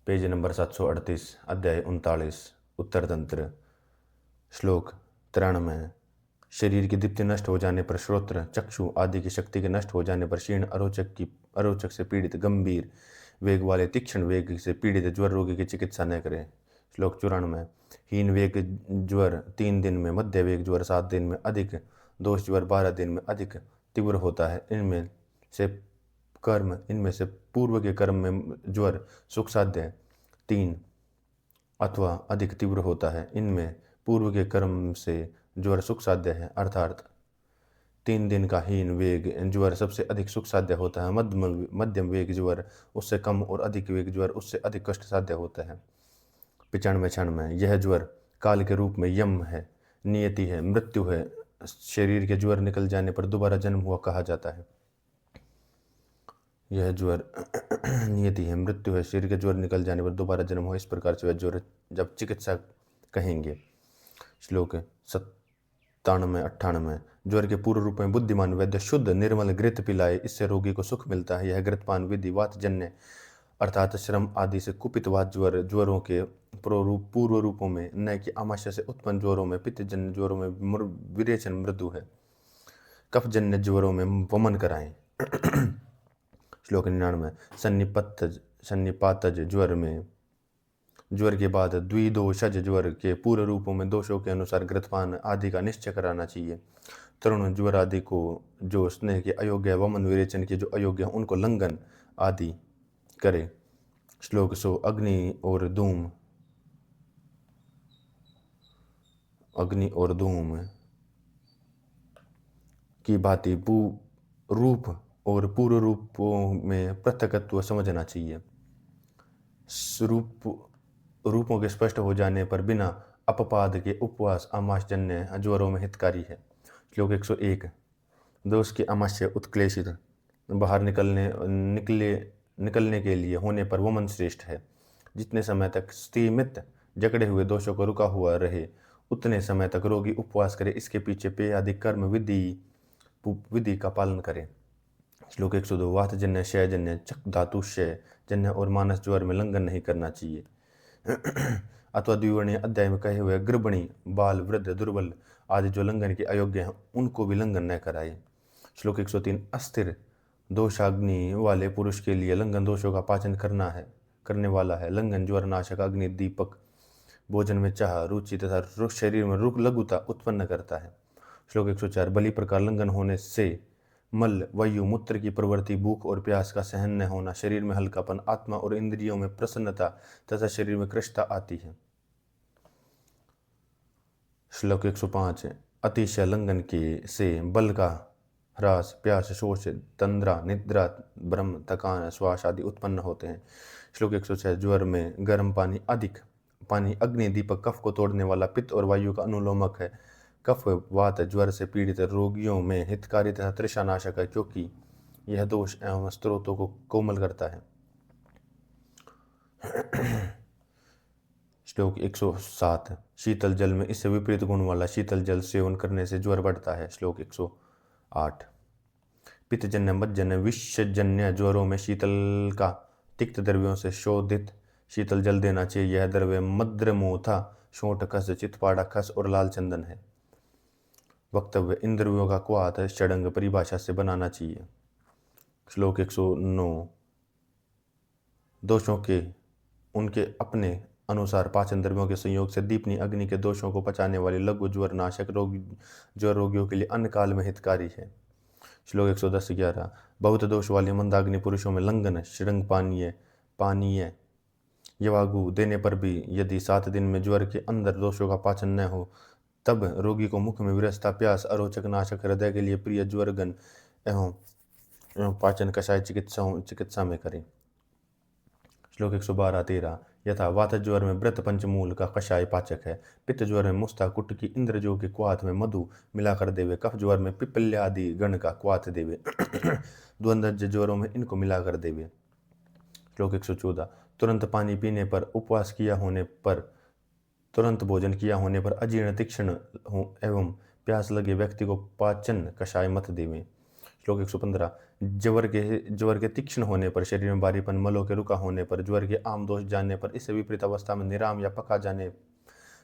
Page number 738, अध्याय 39, उत्तरतंत्र। श्लोक 93। शरीर की दीप्ति नष्ट हो जाने पर, श्रोत्र चक्षु आदि की शक्ति के नष्ट हो जाने पर, क्षीण अरोचक से पीड़ित, गंभीर वेग वाले तीक्ष्ण वेग से पीड़ित ज्वर रोगी की चिकित्सा न करें। श्लोक 94। हीन वेग ज्वर 3 दिन में, मध्य वेग ज्वर 7 दिन में, अधिक दोष ज्वर 12 दिन में अधिक तीव्र होता है। इनमें से पूर्व के कर्म में ज्वर सुख साध्य 3 अथवा अधिक तीव्र होता है। इनमें पूर्व के कर्म से ज्वर सुख साध्य है, अर्थात 3 दिन का हीन वेग ज्वर सबसे अधिक सुख साध्य होता है। मध्यम वेग ज्वर उससे कम और अधिक वेग ज्वर उससे अधिक कष्ट साध्य होता है। 95 क्षण में यह ज्वर काल के रूप में यम है, नियति है, मृत्यु है। शरीर के ज्वर निकल जाने पर दोबारा जन्म हुआ कहा जाता है। यह ज्वर नियति है, मृत्यु है, शरीर के ज्वर निकल जाने पर दोबारा जन्म हो, इस प्रकार से वह ज्वर जब चिकित्सा कहेंगे। श्लोक 97 98। ज्वर के पूर्व रूप में बुद्धिमान वैद्य शुद्ध निर्मल घृत पिलाए, इससे रोगी को सुख मिलता है। यह घृतपान विधि वातजन्य अर्थात श्रम आदि से कुपित वात ज्वरों के पूर्व रूपों में, न कि आमाशय से उत्पन्न ज्वरों में, पित्तजन्य ज्वरों में विरेचन मृदु है, कफजन्य ज्वरों में वमन कराएं। श्लोक 99। सन्निपातज ज्वर के बाद द्विदोषज ज्वर के पूर्व रूपों में दोषों के अनुसार घृतपान आदि का निश्चय कराना चाहिए। तरुण ज्वर आदि को जो स्नेह के अयोग्य, वमन विरेचन के जो अयोग्य हैं, उनको लंघन आदि करे। श्लोक 100। अग्नि और धूम की भांति रूप और पूर्व रूपों में पृथकत्व समझना चाहिए। रूपों के स्पष्ट हो जाने पर बिना अपपाद के उपवास आमाशजन्य ज्वरों में हितकारी है। श्लोक 101। दोष के आमाशय उत्क्लेशित बाहर निकलने के लिए होने पर वमन श्रेष्ठ है। जितने समय तक स्थिमित जकड़े हुए दोषों को रुका हुआ रहे, उतने समय तक रोगी उपवास करे। इसके पीछे पेय आदि कर्म विधि का पालन करें। श्लोक 102। वातजन्य, क्षयजन्य, चक धातु क्षय जन्य और मानस ज्वर में लंघन नहीं करना चाहिए। अथवा द्विवर्णीय अध्याय में कहे हुए गर्भिणी, बाल, वृद्ध, दुर्बल आदि जो लंघन के अयोग्य हैं, उनको भी लंघन न कराए। श्लोक 103। अस्थिर दोषाग्नि वाले पुरुष के लिए लंघन दोषों का पाचन करने वाला है। लंघन ज्वर नाशक अग्नि दीपक भोजन में चाह, रुचि तथा शरीर में लघुता उत्पन्न करता है। श्लोक 104। बलि प्रकार लंघन होने से मल, वायु, मूत्र की प्रवृत्ति, भूख और प्यास का सहन न होना, शरीर में हल्कापन, आत्मा और इंद्रियों में प्रसन्नता तथा शरीर में कृशता आती है। श्लोक 105। अतिशय लंघन से बल का ह्रास, प्यास, शोष, तंद्रा, निद्रा, भ्रम, थकान, श्वास आदि उत्पन्न होते हैं। श्लोक 106। ज्वर में गर्म पानी, अधिक पानी अग्नि दीपक कफ को तोड़ने वाला, पित्त और वायु का अनुलोमक है। कफ वात ज्वर से पीड़ित रोगियों में हितकारी तथा तृषानाशक है, क्योंकि यह दोष एवं स्त्रोतों को कोमल करता है। श्लोक 107। शीतल जल में इससे विपरीत गुण वाला शीतल जल सेवन करने से ज्वर बढ़ता है। श्लोक 108। पित्तजन्य, मज्जन्य, विषजन्य ज्वरों में शीतल का तिक्त द्रव्यों से शोधित शीतल जल देना चाहिए। यह द्रव्य मद्रमोथा, शोठ खस, चितपाड़ा खस और लाल चंदन है। वक्तव्य। इन द्रव्यों का क्वाथ षडंग परिभाषा से बनाना चाहिए। श्लोक 109। दोषों के उनके अपने अनुसार पाचन द्रव्यों के संयोग से दीपनी अग्नि के दोषों को पचाने वाली लघु ज्वर नाशक ज्वर रोगियों के लिए अन्य काल में हितकारी है। श्लोक 110 11। बहुत दोष वाले मंदाग्नि पुरुषों में लंघन, षडंग पानीय यवागु देने पर भी यदि 7 दिन में ज्वर के अंदर दोषों का पाचन न हो, तब रोगी को मुख में विरसता, प्यास, अरोचक नाशक, हृदय के लिए प्रिय ज्वरगन एवं पाचन कषाय चिकित्सा में करें। श्लोक 112 13। यथा वात ज्वर में व्रत पंचमूल का कषाय पाचक है। पित्त ज्वर में मुस्ता, कुटकी, इंद्रजो के क्वाथ में मधु मिलाकर देवे। कफ ज्वर में पिपल्य आदि गण का क्वाथ देवे। द्वंद्वज ज्वरों में इनको मिलाकर देवे। श्लोक 114। तुरंत पानी पीने पर, उपवास किया होने पर, तुरंत भोजन किया होने पर, अजीर्ण, तीक्ष्ण एवं प्यास लगे व्यक्ति को पाचन कषाय मत देवें। श्लोक 115। ज्वर के तीक्ष्ण होने पर, शरीर में भारीपन, मलों के रुका होने पर, ज्वर के आम दोष जानने पर, इससे विपरीत अवस्था में निराम या पका जाने,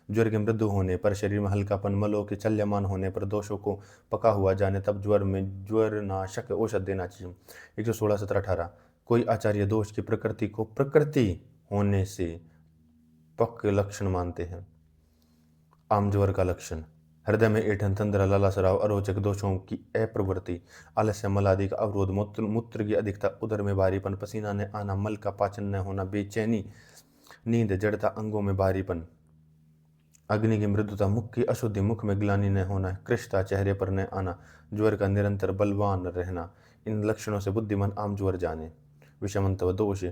ज्वर के मृदु होने पर, शरीर में हल्कापन, मलों के चल्यमान होने पर, दोषों को पका हुआ जाने, तब ज्वर में ज्वरनाशक औषध देना चाहिए। 116, 17, 18। कोई आचार्य दोष की प्रकृति को प्रकृति होने से पक्के लक्षण मानते हैं। आम ज्वर का लक्षण: हृदय में ऐंठन, तंद्रा, लालास्राव, अरोचक, दोषों की अप्रवृत्ति, आलस्य, मल आदि का अवरोध, मूत्र की अधिकता, उदर में भारीपन, पसीना न आना, मल का पाचन न होना, बेचैनी, नींद, जड़ता, अंगों में भारीपन, अग्नि की मृदुता, मुख की अशुद्धि, मुख में ग्लानि न होना, कृष्णता, चेहरे पर न आना, ज्वर का निरंतर बलवान रहना। इन लक्षणों से बुद्धिमान आम ज्वर जाने। विषमत्व दोष: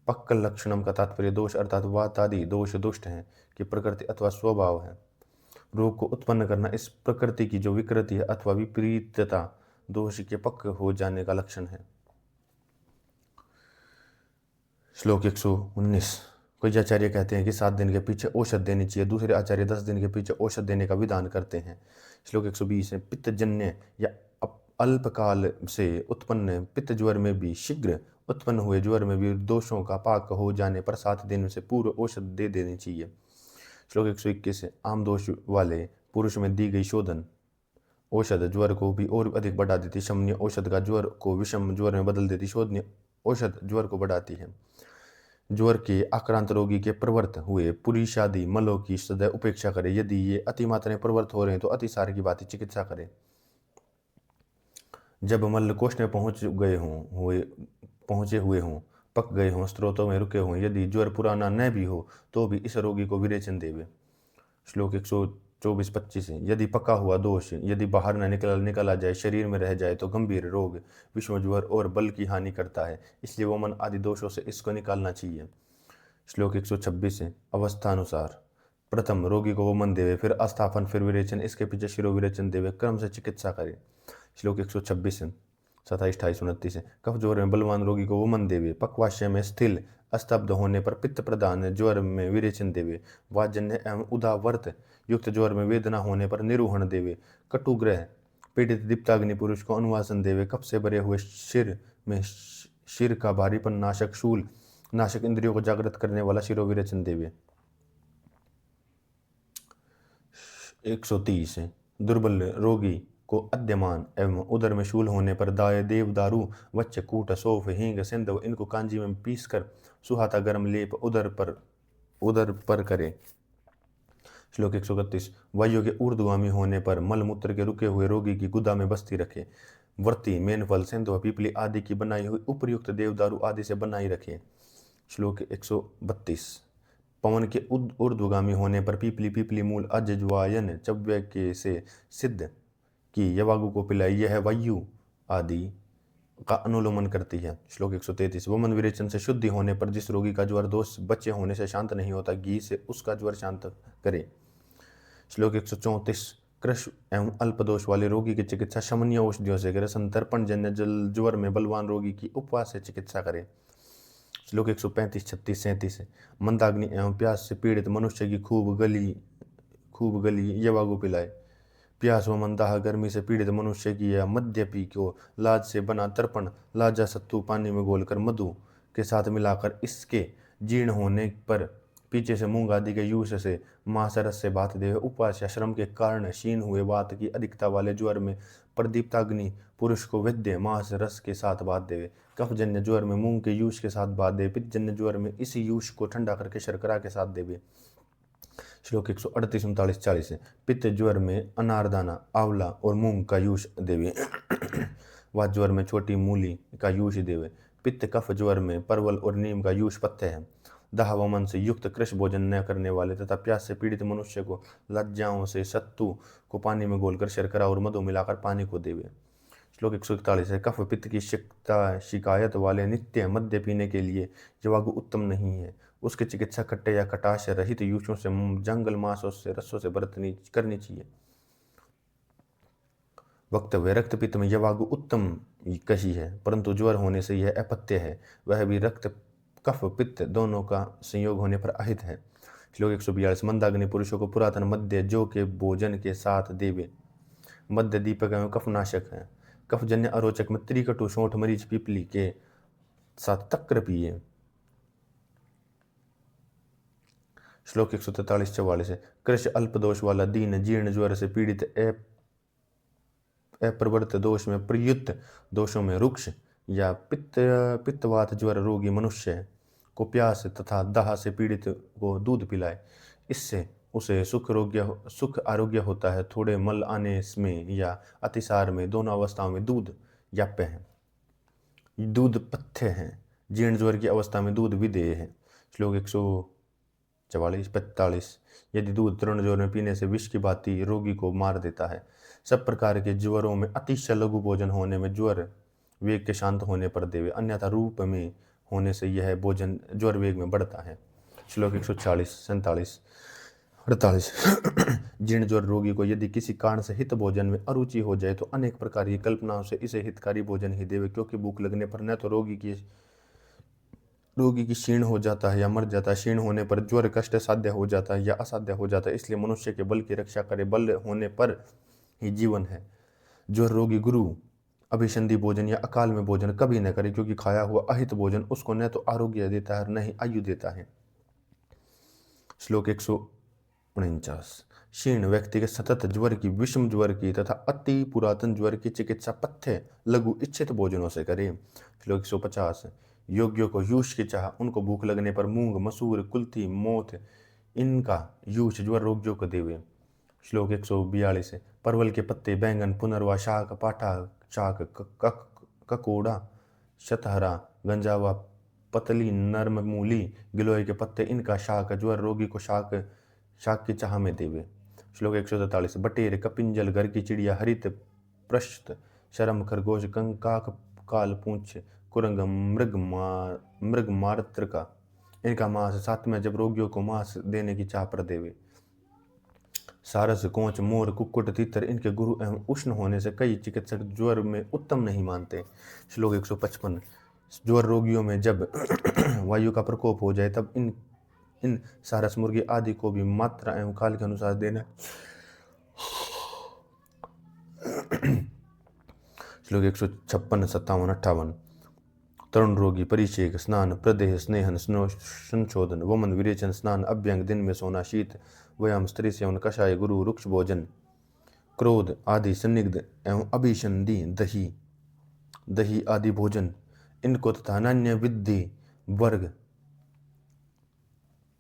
पक्कल लक्षणम का तात्पर्य दोष अर्थात वातादि दोष दुष्ट हैं कि प्रकृति अथवा स्वभाव है। रोग को उत्पन्न करना इस प्रकृति की जो विकृति है अथवा विपरीतता दोष के पक्के हो जाने का लक्षण है। श्लोक 119। कोई आचार्य कहते हैं कि 7 दिन के पीछे औषध देनी चाहिए, दूसरे आचार्य 10 दिन के पीछे औषध देने का विधान करते हैं। श्लोक 120 है। पित्तजन्य या अल्पकाल से उत्पन्न पित्त ज्वर में भी, शीघ्र उत्पन्न हुए ज्वर में भी दोषों का पाक हो जाने पर 7 दिन से पूर्व औषध दे देनी चाहिए। श्लोक 121 है। आम दोष वाले पुरुष में दी गई शोधन औषध ज्वर को भी और अधिक बढ़ा देती। शमनीय औषध का ज्वर को विषम ज्वर में बदल देती। शोधनीय औषध ज्वर को बढ़ाती है। ज्वर के आक्रांत रोगी के प्रवृत्त हुए पुरुषादि मलों की सदैव उपेक्षा करे। यदि ये अति मात्रा में प्रवृत्त हो रहे हैं तो अतिसार की बात चिकित्सा करे। जब मल कोष्ठ में पहुंचे हुए हों, पक गए हों, स्रोतों में रुके हों, यदि ज्वर पुराना न भी हो तो भी इस रोगी को विरेचन देवे। श्लोक 124-25 है। यदि पका हुआ दोष यदि बाहर न निकला जाए, शरीर में रह जाए तो गंभीर रोग, विषम ज्वर और बल की हानि करता है, इसलिए वमन आदि दोषों से इसको निकालना चाहिए। श्लोक 126 है। अवस्थानुसार प्रथम रोगी को वमन देवे, फिर अस्थापन, फिर विरेचन, इसके पीछे शिरोविरेचन देवे, क्रम से चिकित्सा करे। श्लोक 126 है। 27, 28, 29 है। कफ ज्वर में बलवान रोगी को वमन देवे, पक्वाशय में स्थिल अस्तब्ध होने पर पित्त प्रदान ज्वर में विरेचन देवे, वाजन्य एवं उदावर्त युक्त ज्वर में वेदना होने पर निरूहण देवे, कटुग्रह पीड़ित दीप्ताग्नि पुरुष को अनुवासन देवे, कफ से भरे हुए शिर का भारीपन नाशक, शूल नाशक, इंद्रियों को जागृत करने वाला शिरोविरेचन देवे। 130 है। दुर्बल रोगी को अद्यमान एवं उदर में शूल होने पर दाय, देवदारू, वच्च, कूट, सौफ, हींग, सिंधव इनको कांजी में पीस कर सुहाता गर्म लेप उदर पर करे। श्लोक 131। वायु के ऊर्ध्वगामी होने पर मलमूत्र के रुके हुए रोगी की गुदा में बस्ती रखे। व्रती, मेनफल, सिंधव, पीपली आदि की बनाई हुई उपयुक्त देवदारू आदि से बनाई रखे। श्लोक 132। पवन के ऊर्ध्वगामी होने पर पीपली मूल, अजवायन, चव्य के से सिद्ध की यवागु को पिलाई, यह वायु आदि का अनुलोमन करती है। श्लोक 133। वमन विरेचन से शुद्धि होने पर जिस रोगी का ज्वर दोष बच्चे होने से शांत नहीं होता, घी से उसका ज्वर शांत करे। श्लोक 134। कृश एवं अल्पदोष वाले रोगी की चिकित्सा शमनीय औषधियों से करे। संतर्पण जन्य जल ज्वर में बलवान रोगी की उपवास से चिकित्सा करे। श्लोक 135, 36, 37 है। मंदाग्नि एवं प्यास से पीड़ित मनुष्य की खूब गली यवागु पिलाए। प्यास व मंदाह गर्मी से पीड़ित मनुष्य की या मद्यपी को लाज से बना तर्पण, लाजा सत्तू पानी में घोलकर मधु के साथ मिलाकर इसके जीर्ण होने पर पीछे से मूंग आदि के यूष से मांसरस से भात देवे। उपवास या श्रम के कारण क्षीण हुए वात की अधिकता वाले ज्वर में प्रदीप्ताग्नि पुरुष को विद्य मांस रस के साथ भात देवे। कफजन्य ज्वर में मूंग के यूष के साथ भात देवे। पित्तजन्य ज्वर में इसी यूष को ठंडा करके शर्करा के साथ देवे। श्लोक 138, 39, 40 है। पित्त ज्वर में अनारदाना, आंवला और मूंग का यूष देवे। वात ज्वर में छोटी मूली का यूष देवे। पित्त कफ ज्वर में परवल और नीम का यूष पत्ते हैं। दाह वमन से युक्त कृष भोजन न करने वाले तथा प्यास से पीड़ित मनुष्य को लज्जाओं से सत्तू को पानी में घोलकर शर्करा और मधु मिलाकर पानी को देवे। श्लोक 141 है। कफ पित्त की शिकायत वाले नित्य मद्य पीने के लिए यवागु उत्तम नहीं है। उसकी चिकित्सा खट्टे या खटाश रहित यूषों से, जंगल मांसों से, रसों से करनी चाहिए। वक्तव्य: रक्त पित्त में यवागु उत्तम कही है, परंतु ज्वर होने से यह अपत्य है, वह भी रक्त कफ पित्त दोनों का संयोग होने पर अहित है। श्लोक 142। मंदाग्नि पुरुषों को पुरातन मद्य जो के भोजन के साथ देवे। मद्य दीपक एवं कफनाशक है। कफजन्य अरोचक में त्रिकटु शोठ मरीच पीपली के साथ तक्र पिए। श्लोक 143-44 है। कृष्ण अल्प दोष वाला दीन जीर्ण ज्वर से पीड़ित अप्रवृत्त दोष में प्रयुक्त दोषों में रुक्ष या पित्तवात ज्वर रोगी मनुष्य को प्यास तथा दाह से पीड़ित को दूध पिलाए, इससे उसे सुख आरोग्य होता है। थोड़े मल आने में या अतिसार में, दोनों अवस्थाओं में दूध याप्य है, दूध पथ्य है। जीर्ण ज्वर की अवस्था में दूध विदेय है। श्लोक 144-45। यदि दूध तृण ज्वर में पीने से विष की भांति रोगी को मार देता है। सब प्रकार के ज्वरों में अतिशय लघु भोजन होने में ज्वर वेग के शांत होने पर देवे, अन्यथा रूप में होने से यह भोजन ज्वर वेग में बढ़ता है। श्लोक 146-47-48। जीर्ण ज्वर रोगी को यदि किसी कारण से हित भोजन में अरुचि हो जाए तो अनेक प्रकार की कल्पनाओं से इसे हितकारी भोजन ही देवे, क्योंकि भूख लगने पर न तो रोगी की क्षीण हो जाता है या मर जाता है। क्षीण होने पर ज्वर कष्ट साध्य हो जाता है या असाध्य हो जाता है, इसलिए मनुष्य के बल की रक्षा करे, बल होने पर ही जीवन है। ज्वर रोगी गुरु अभिसंधि भोजन या अकाल में भोजन कभी न करे, क्योंकि खाया हुआ अहित भोजन उसको न तो आरोग्य देता है न ही आयु देता है। श्लोक 149। क्षीण व्यक्ति के सतत ज्वर की, विषम ज्वर की तथा अति पुरातन ज्वर की चिकित्सा पथ्य लघु इच्छित भोजनों से करे। श्लोक 150। योग्यों को यूष की चाह, उनको भूख लगने पर मूंग, मसूर, कुल्थी, मोथ इनका यूष ज्वर रोगियों को देवे। श्लोक 142। परवल के पत्ते, बैंगन, पुनर्वा, शाक, पाठा शाक, ककोड़ा, शतहरा, गंजावा, पतली, नर्म मूली, गिलोय के पत्ते इनका शाक ज्वर रोगी को शाक की चाह में देवे। श्लोक 143। बटेर, कपिंजल, घर की चिड़िया, हरित पृष्ठ, शरम, खरगोश, कंकाक, काल पूंछ, कुरंग, मृग मात्र का इनका मांस साथ में जब रोगियों को मांस देने की चाह पर देवे। सारस, कोंच, मोर, कुक्कुट, तीतर इनके गुरु एवं उष्ण होने से कई चिकित्सक ज्वर में उत्तम नहीं मानते। श्लोक 155। ज्वर रोगियों में जब वायु का प्रकोप हो जाए तब इन सारस, मुर्गी आदि को भी मात्रा एवं काल के अनुसार देना। श्लोक 156-57-58। तरुण रोगी परिचय, स्नान, प्रदेह, स्नेहन, संशोधन, वमन, विरेचन, स्नान, अभ्यंग, दिन में सोना, शीत, व्यायाम, स्त्री सेवन, कषाय, गुरु, रुक्ष भोजन, क्रोध आदि, संदिग्ध एवं अभिसंधि, दही आदि भोजन इनको तथा अन्य विधि वर्ग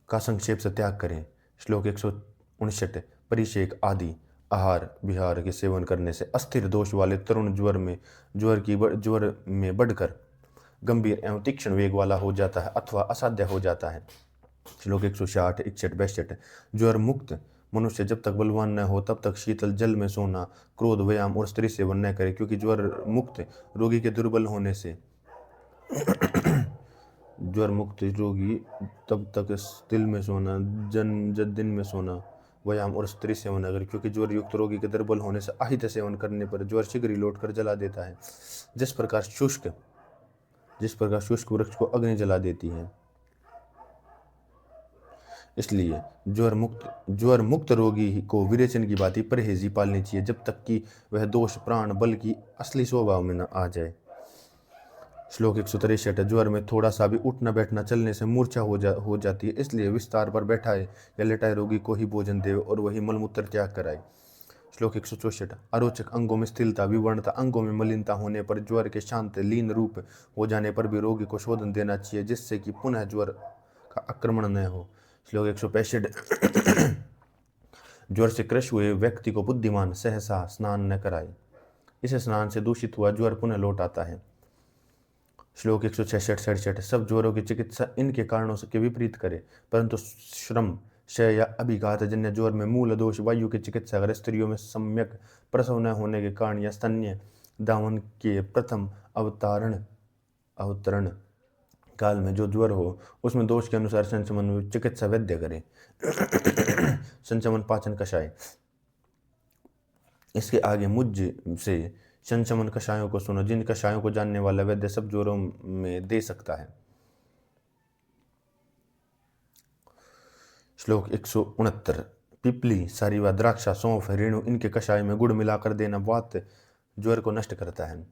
का संक्षेप से त्याग करें। श्लोक 159। परिषेक आदि आहार विहार के सेवन करने से अस्थिर दोष वाले तरुण ज्वर में बढ़कर गंभीर एवं तीक्ष्ण वेग वाला हो जाता है अथवा असाध्य हो जाता है। श्लोक 160, 61, 62। ज्वर मुक्त मनुष्य जब तक बलवान न हो तब तक शीतल जल में सोना, क्रोध, व्यायाम और स्त्री सेवन न करे, क्योंकि ज्वर मुक्त रोगी के दुर्बल होने से ज्वर मुक्त रोगी तब तक तिल में सोना, दिन में सोना, व्यायाम और स्त्री सेवन अगर, क्योंकि ज्वर युक्त रोगी के दुर्बल होने से अहित सेवन करने पर ज्वर शीघ्र ही लौट कर जला देता है, जिस प्रकार शुष्क वृक्ष को अग्नि जला देती है। इसलिए ज्वर मुक्त रोगी को विरेचन की भांति परहेजी पालनी चाहिए जब तक कि वह दोष प्राण बल की असली स्वभाव में न आ जाए। श्लोक 163। ज्वर में थोड़ा सा भी उठना बैठना चलने से मूर्छा हो जाती है, इसलिए विस्तार पर बैठाए या लेटाए रोगी को ही भोजन दे और वही मलमूत्र त्याग कराए। श्लोक 164। अरोचक अंगों में स्थिरता, विवर्णता, अंगों में मलिनता होने पर, ज्वर के शांत लीन रूप हो जाने पर भी रोगी को शोधन देना चाहिए, जिससे कि पुनः ज्वर का आक्रमण न हो। श्लोक 165। ज्वर से क्रश हुए व्यक्ति को बुद्धिमान सहसा स्नान न कराए, इस स्नान से दूषित हुआ ज्वर पुनः लौट आता है। श्लोक 166-67। सब ज्वरों की चिकित्सा इनके कारणों के विपरीत करे, परंतु श्रम, क्षय या अभिघात जन्य ज्वर में मूल दोष वायु की चिकित्सा करे। स्त्रियों में सम्यक प्रसव न होने के कारण या स्तन्य दावन के प्रथम अवतरण काल में जो ज्वर हो उसमें दोष के अनुसार संचमन चिकित्सा वैद्य करे। संचमन पाचन कषाय। इसके आगे मुझ से संचमन कषायों को सुनो, जिन कषायों को जानने वाला वैद्य सब ज्वरों में दे सकता है। श्लोक 169। पिपली, सारीवा, द्राक्षा, सौंफ, रेणु इनके कषाय में गुड़ मिलाकर देना वात ज्वर को नष्ट करता है।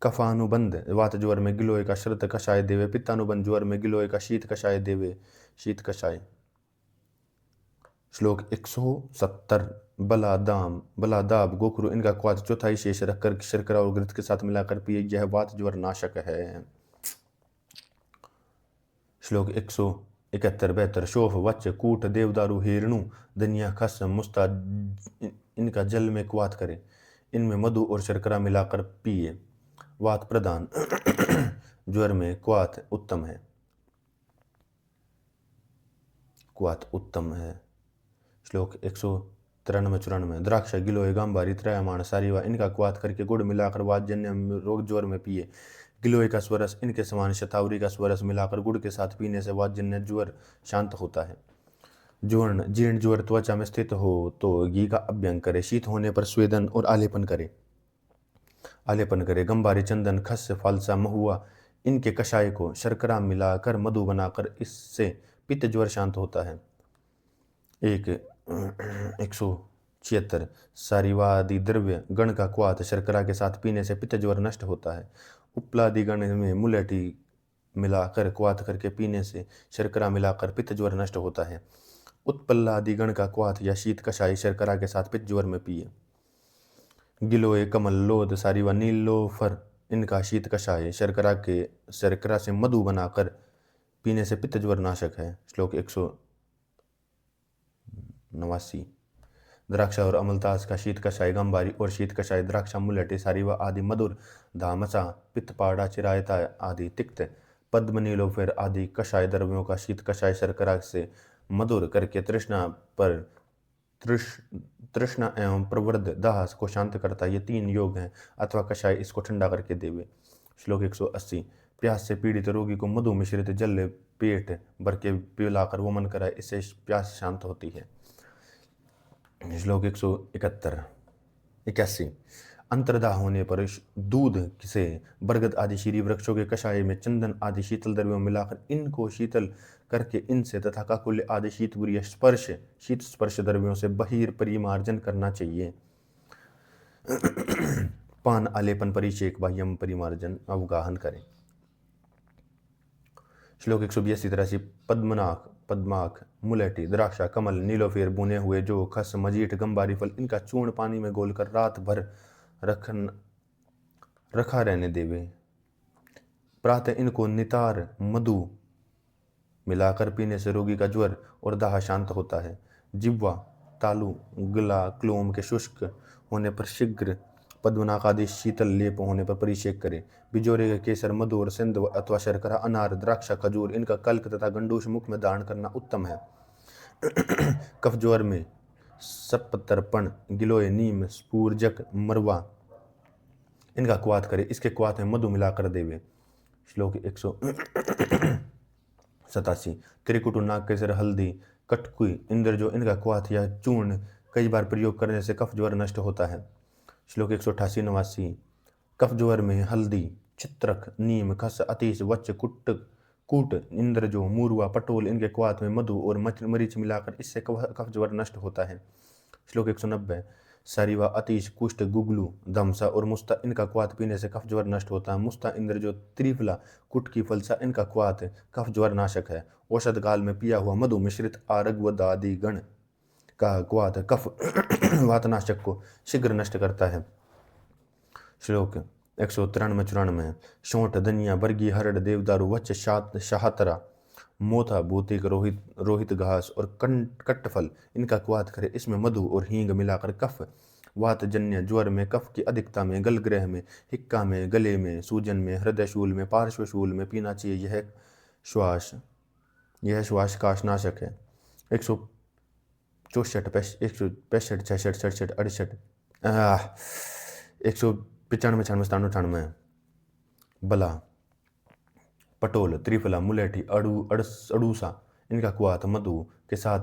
कफानुबंध वात ज्वर में गिलोय का श्रुत कषाय देवे। पित्तानुबंध ज्वर में गिलोय का शीत कषाय देवे, शीत कषाय। श्लोक 170। बलादाब गोखरू इनका क्वाथ चौथाई शेष रखकर शर्करा और घृत के साथ मिलाकर पिए, यह वात ज्वर नाशक है। श्लोक 171-72। शोफ वच्च कूट देवदारू हेरणु धनिया खस मुस्ता इनका जल में क्वाथ करे, इनमें मधु और शर्करा मिलाकर पिए, वात प्रदान। ज्वर में क्वाथ उत्तम है, क्वाथ उत्तम है। श्लोक 193-94। द्राक्षा गिलोय गांबारी त्रयमाण सारीवा इनका क्वाथ करके गुड़ मिलाकर वातजन्य रोग ज्वर में पिए, गिलोय का स्वरस इनके समान शतावरी का स्वरस मिलाकर गुड़ के साथ पीने से वातजन्य ज्वर शांत होता है। जीर्ण ज्वर त्वचा में स्थित हो तो घी का अभ्यंग करे, शीत होने पर स्वेदन और आलेपन करे। गंबारी चंदन खस फालसा महुआ इनके कषाय को शर्करा मिलाकर मधु बनाकर इससे पित्त ज्वर शांत होता है। 176। सारीवादि द्रव्य गण का क्वाथ शर्करा के साथ पीने से पित्त ज्वर नष्ट होता है। उपलादि गण में मुलैठी मिलाकर क्वाथ करके पीने से शर्करा मिलाकर पित्त ज्वर नष्ट होता है। उत्पल्लादि गण का क्वाथ या शीत कषाय शर्करा के साथ पित्त ज्वर में पिए। गिलोय कमल लोद सारीवा नीलोफर इनका शीत कषाय शर्करा से मधु बनाकर पीने से पित्त ज्वर नाशक है। श्लोक 189। द्राक्षा और अमलतास का शीत कषाय गंबारी और शीत कषाय द्राक्षा मुलैठी सारीवा आदि मधुर धामसा पित्तपाड़ा चिरायता आदि तिक्त पद्म नीलोफेर आदि कषाय द्रव्यों का शीत कषाय शर्करा से मधुर करके तृष्णा एवं प्रवृद्ध दाह को शांत करता। ये 3 योग हैं, अथवा कषाय इसको ठंडा करके देवे। श्लोक 180। प्यास से पीड़ित रोगी को मधु मिश्रित जल पेट भर के पिलाकर वो मन कराए, इससे प्यास शांत होती है। श्लोक 181। अंतर्दाह होने पर दूध से बरगद आदि शीरी वृक्षों के कषाय में चंदन आदि शीतल द्रव्यों मिलाकर इनको शीतल करके इनसे तथा काकुल्य आदि शीतवीर्य शीत स्पर्श द्रव्यों से बहिर्परिमार्जन करना चाहिए। पान आलेपन परिचेक बाह्यम परिमार्जन अवगाहन करें। श्लोक 182-83। पद्माक मुलैठी द्राक्षा कमल नीलोफेर बुने हुए जो खस मजीठ गंबारी फल इनका चूर्ण पानी में घोलकर रात भर रखा रहने देवे। प्रातः इनको नितार मधु मिलाकर पीने से रोगी का ज्वर और दाह शांत होता है। जिह्वा तालु गला क्लोम के शुष्क होने पर शीघ्र पद्मनाक आदि शीतल लेप होने पर परिषेक करे। बिजोरे के केसर मधु और सिंध अथवा शर्करा अनार द्राक्षा खजूर इनका कल्क तथा गंडूष मुख में धारण करना उत्तम है। कफ ज्वर में सप्तर्पण गिलोय नीम स्पूर्जक मरवा इनका क्वाथ करे, इसके क्वाथ में मधु मिलाकर देवे। श्लोक 187। त्रिकुटु नाग केसर हल्दी कटकुई इंद्र जो इनका क्वाथ या चूर्ण कई बार प्रयोग करने से कफ ज्वर नष्ट होता है। श्लोक 188-89। कफ ज्वर में हल्दी चित्रक नीम खस अतीश वच्च कूट इंद्र जो मूरवा पटोल इनके क्वाथ में मधु और मरीच मिलाकर इससे कफ ज्वर नष्ट होता है। श्लोक 190। सारीवा अतीश कुष्ठ गुगलू दमसा और मुस्ता इनका क्वाथ पीने से कफ ज्वर नष्ट होता है। मुस्ता इंद्र जो त्रिफला कुटकी फलसा इनका क्वाथ कफ ज्वर नाशक है। औषध काल में पिया हुआ मधु मिश्रित आरग्वदादि गण का क्वाथ कफ वातनाशक को शीघ्र नष्ट करता है। श्लोक 193-94। शोंठ धनिया बरगी हरड़ देवदारू वच्च शाहतरा मोथा भूतिक रोहित घास और कट्टफल इनका क्वाथ करे, इसमें मधु और हींग मिलाकर कफ वातजन्य ज्वर में कफ की अधिकता में गलग्रह में हिक्का में गले में सूजन में हृदय शूल में पार्श्व शूल में पीना चाहिए। यह श्वास काशनाशक है। 164 165 66 67 68 195 96 97 बला पटोल त्रिफला मुलैठी अड़ूसा इनका क्वाथ मधु के साथ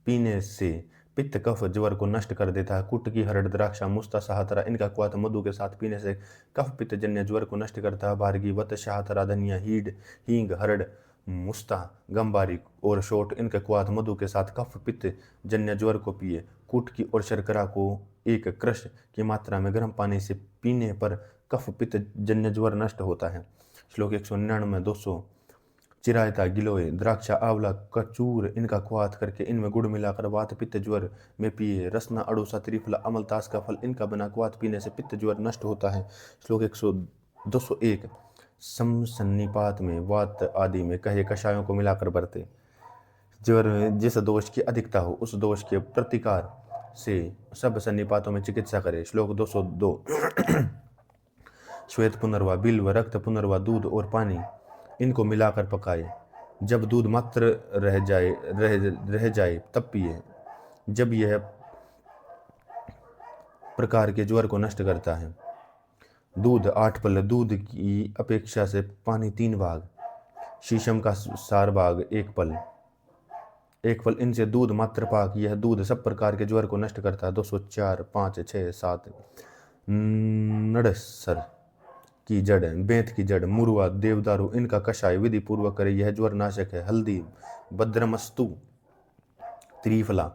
पीने से पित्त कफ ज्वर को नष्ट कर देता है। कुटकी हरड़ द्राक्षा मुस्ता शाहतरा इनका क्वाथ मधु के साथ पीने से कफ पित्त जन्य ज्वर को नष्ट करता है। बारगी वत शाहतरा धनिया हींग हरड़ मुस्ता गंबारी और शोट इनके क्वाथ मधु के साथ कफ पित्त जन्य ज्वर को पिए। कुटकी और शर्करा को 201 क्रश की मात्रा में गर्म पानी से पीने पर कफ पित्त जन्य ज्वर नष्ट होता है। श्लोक 199। 200 चिरायता, गिलोय, द्राक्षा, आंवला, कचूर इनका क्वाथ करके इनमें गुड़ मिलाकर वात पित्त ज्वर में पिए। रसना, अड़ूसा, त्रिफला, अमलतास का फल इनका बना क्वाथ पीने से पित्त ज्वर नष्ट होता है। श्लोक 201 समसन्निपात में वात आदि में कहे कषायों को मिलाकर बरते। ज्वर में जिस दोष की अधिकता हो उस दोष के प्रतिकार से सब सन्निपातों में चिकित्सा करे। श्लोक 202 श्वेत पुनर्वा, बिल्व, रक्त पुनर्वा, दूध और पानी इनको मिलाकर पकाए। जब दूध मात्र रह जाए तब पिए। जब यह प्रकार के ज्वर को नष्ट करता है। दूध 8 पल, दूध की अपेक्षा से पानी 3 भाग, शीशम का सार भाग 1 पल, इनसे दूध मात्र पाक। यह दूध सब प्रकार के ज्वर को नष्ट करता है। 204, 5, 6, 7 नड़सर की जड़, बेंत की जड़, मुरुआ, देवदारू इनका कषाय विधि पूर्वक करे, यह ज्वर नाशक है। हल्दी, भद्रमस्तु, त्रिफला,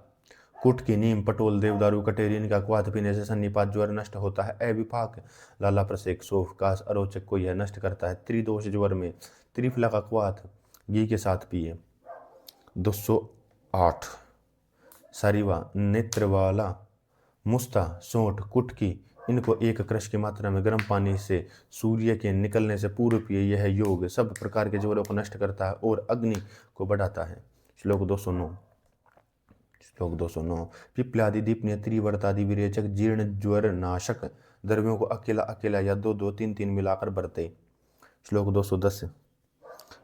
कुटकी, नीम, पटोल, देवदारू, कटेरी इनका क्वाथ पीने से सन्निपात ज्वर नष्ट होता है। अविपाक, लाला प्रसेक, सोफ, कास, अरोचक को यह नष्ट करता है। त्रिदोष ज्वर में त्रिफला का क्वाथ घी के साथ पिए। 208 सारिवा, नेत्रवाला, मुस्ता, सोंठ, कुटकी इनको 1 क्रश की मात्रा में गर्म पानी से सूर्य के निकलने से पूर्व पिए। यह योग सब प्रकार के ज्वरों को नष्ट करता है और अग्नि को बढ़ाता है। श्लोक 209 पिप्पलादि, दीपनीय, त्रिवर्तादि विरेचक, जीर्ण ज्वर नाशक द्रव्यों को अकेला अकेला या 2-2, 3-3 मिलाकर बरते। श्लोक 210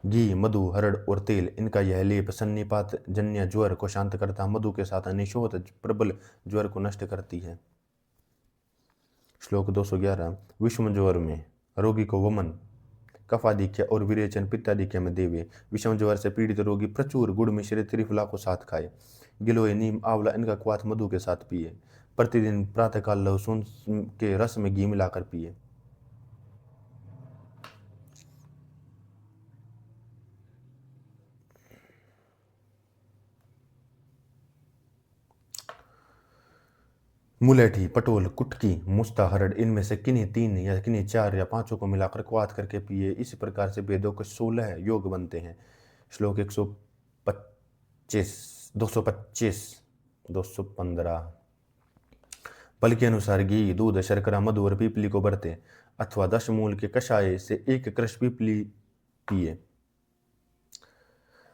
घी, मधु, हरड़ और तेल इनका यह लेप सन्निपात जन्य ज्वर को शांत करता है। मधु के साथ निशोथ प्रबल ज्वर को नष्ट करती है। श्लोक 211 विषम ज्वर में रोगी को वमन, कफाधिक्य और विरेचन पित्ताधिक्य में देवे। विषम ज्वर से पीड़ित रोगी प्रचुर गुड़ मिश्रित त्रिफला को साथ खाए। गिलोय, नीम, आंवला इनका क्वाथ मधु के साथ पिए। प्रतिदिन प्रातःकाल लहसुन के रस में घी मिलाकर पिए। मुलेठी, पटोल, कुटकी, मुस्ता, हरड़ इनमें से किन्हीं 3 या किन्हीं 4 या 5 को मिलाकर क्वाथ करके पिए। इस प्रकार से वेदों के 16 योग बनते हैं। श्लोक 215 बल के अनुसार घी, दूध, शर्करा, मधु और पीपली को बरते अथवा 10 मूल के कषाय से 1 क्रश पीपली पिए।